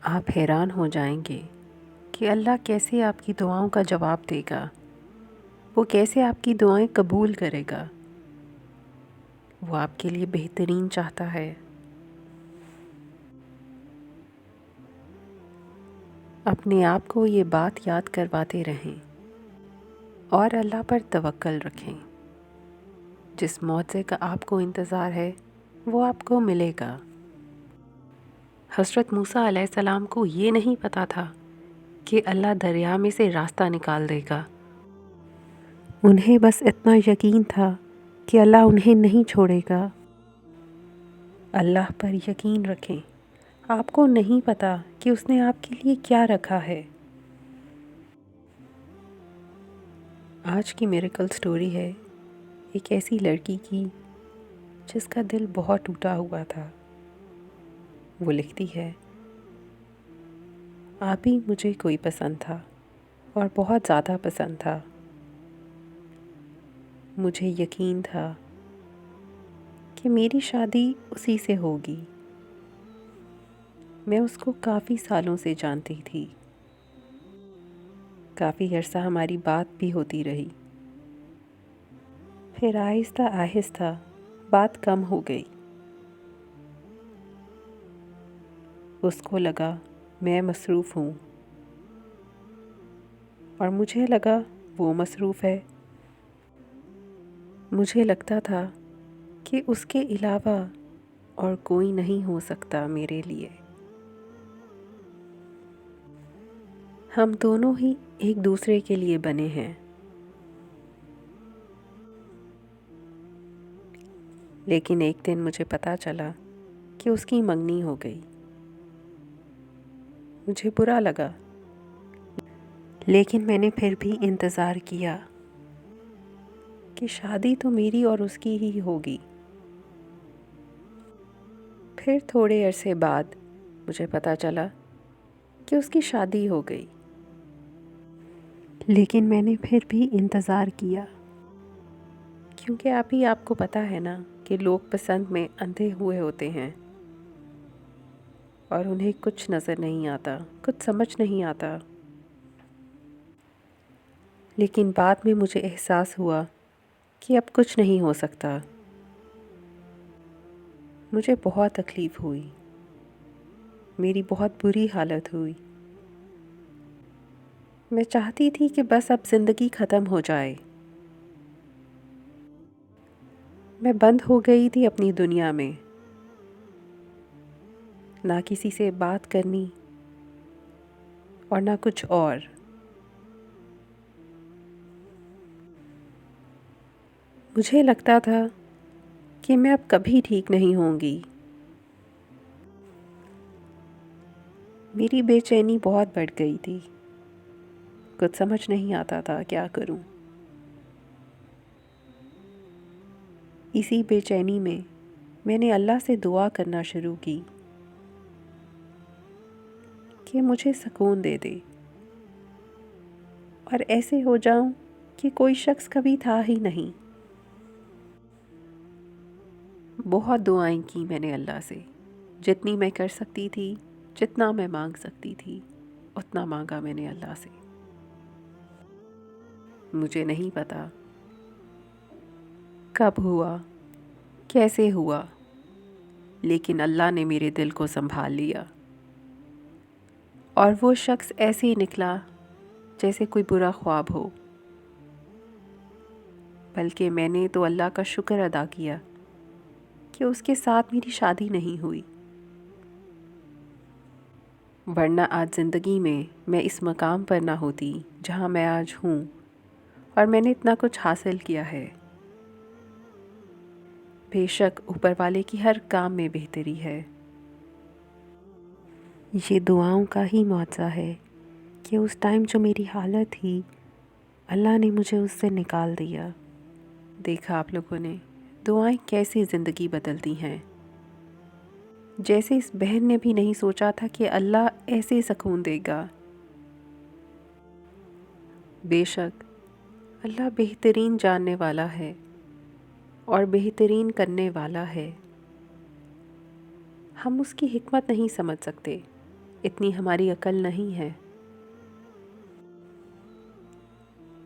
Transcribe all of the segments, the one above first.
آپ حیران ہو جائیں گے کہ اللہ کیسے آپ کی دعاؤں کا جواب دے گا، وہ کیسے آپ کی دعائیں قبول کرے گا۔ وہ آپ کے لیے بہترین چاہتا ہے۔ اپنے آپ کو یہ بات یاد کرواتے رہیں اور اللہ پر توکل رکھیں۔ جس معجزے کا آپ کو انتظار ہے وہ آپ کو ملے گا۔ حضرت موسیٰ علیہ السلام کو یہ نہیں پتا تھا کہ اللہ دریا میں سے راستہ نکال دے گا۔ انہیں بس اتنا یقین تھا کہ اللہ انہیں نہیں چھوڑے گا۔ اللہ پر یقین رکھیں۔ آپ کو نہیں پتا کہ اس نے آپ کے لیے کیا رکھا ہے۔ آج کی میریکل سٹوری ہے ایک ایسی لڑکی کی جس کا دل بہت ٹوٹا ہوا تھا۔ وہ لکھتی ہے، آپ ہی مجھے کوئی پسند تھا اور بہت زیادہ پسند تھا۔ مجھے یقین تھا کہ میری شادی اسی سے ہوگی۔ میں اس کو کافی سالوں سے جانتی تھی۔ کافی عرصہ ہماری بات بھی ہوتی رہی۔ پھر آہستہ آہستہ بات کم ہو گئی۔ اس کو لگا میں مصروف ہوں اور مجھے لگا وہ مصروف ہے۔ مجھے لگتا تھا کہ اس کے علاوہ اور کوئی نہیں ہو سکتا میرے لیے۔ ہم دونوں ہی ایک دوسرے کے لیے بنے ہیں۔ لیکن ایک دن مجھے پتا چلا کہ اس کی منگنی ہو گئی۔ مجھے برا لگا، لیکن میں نے پھر بھی انتظار کیا کہ شادی تو میری اور اس کی ہی ہوگی۔ پھر تھوڑے عرصے بعد مجھے پتا چلا کہ اس کی شادی ہو گئی، لیکن میں نے پھر بھی انتظار کیا، کیونکہ آپ کو پتا ہے نا کہ لوگ پسند میں اندھے ہوئے ہوتے ہیں اور انہیں کچھ نظر نہیں آتا، کچھ سمجھ نہیں آتا۔ لیکن بعد میں مجھے احساس ہوا کہ اب کچھ نہیں ہو سکتا۔ مجھے بہت تکلیف ہوئی، میری بہت بری حالت ہوئی۔ میں چاہتی تھی کہ بس اب زندگی ختم ہو جائے۔ میں بند ہو گئی تھی اپنی دنیا میں، نہ کسی سے بات کرنی اور نہ کچھ اور۔ مجھے لگتا تھا کہ میں اب کبھی ٹھیک نہیں ہوں گی۔ میری بے چینی بہت بڑھ گئی تھی، کچھ سمجھ نہیں آتا تھا کیا کروں۔ اسی بے چینی میں نے اللہ سے دعا کرنا شروع کی کہ مجھے سکون دے دے اور ایسے ہو جاؤں کہ کوئی شخص کبھی تھا ہی نہیں۔ بہت دعائیں کی میں نے اللہ سے، جتنی میں کر سکتی تھی، جتنا میں مانگ سکتی تھی، اتنا مانگا میں نے اللہ سے۔ مجھے نہیں پتا کب ہوا، کیسے ہوا، لیکن اللہ نے میرے دل کو سنبھال لیا اور وہ شخص ایسے ہی نکلا جیسے کوئی برا خواب ہو۔ بلکہ میں نے تو اللہ کا شکر ادا کیا کہ اس کے ساتھ میری شادی نہیں ہوئی، ورنہ آج زندگی میں اس مقام پر نہ ہوتی جہاں میں آج ہوں، اور میں نے اتنا کچھ حاصل کیا ہے۔ بے شک اوپر والے کی ہر کام میں بہتری ہے۔ یہ دعاؤں کا ہی معجزہ ہے کہ اس ٹائم جو میری حالت تھی، اللہ نے مجھے اس سے نکال دیا۔ دیکھا آپ لوگوں نے دعائیں کیسی زندگی بدلتی ہیں۔ جیسے اس بہن نے بھی نہیں سوچا تھا کہ اللہ ایسے سکون دے گا۔ بے شک اللہ بہترین جاننے والا ہے اور بہترین کرنے والا ہے۔ ہم اس کی حکمت نہیں سمجھ سکتے، اتنی ہماری عقل نہیں ہے،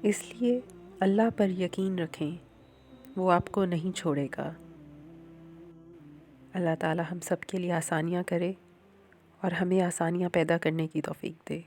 اس لیے اللہ پر یقین رکھیں، وہ آپ کو نہیں چھوڑے گا۔ اللہ تعالی ہم سب کے لیے آسانیاں کرے اور ہمیں آسانیاں پیدا کرنے کی توفیق دے۔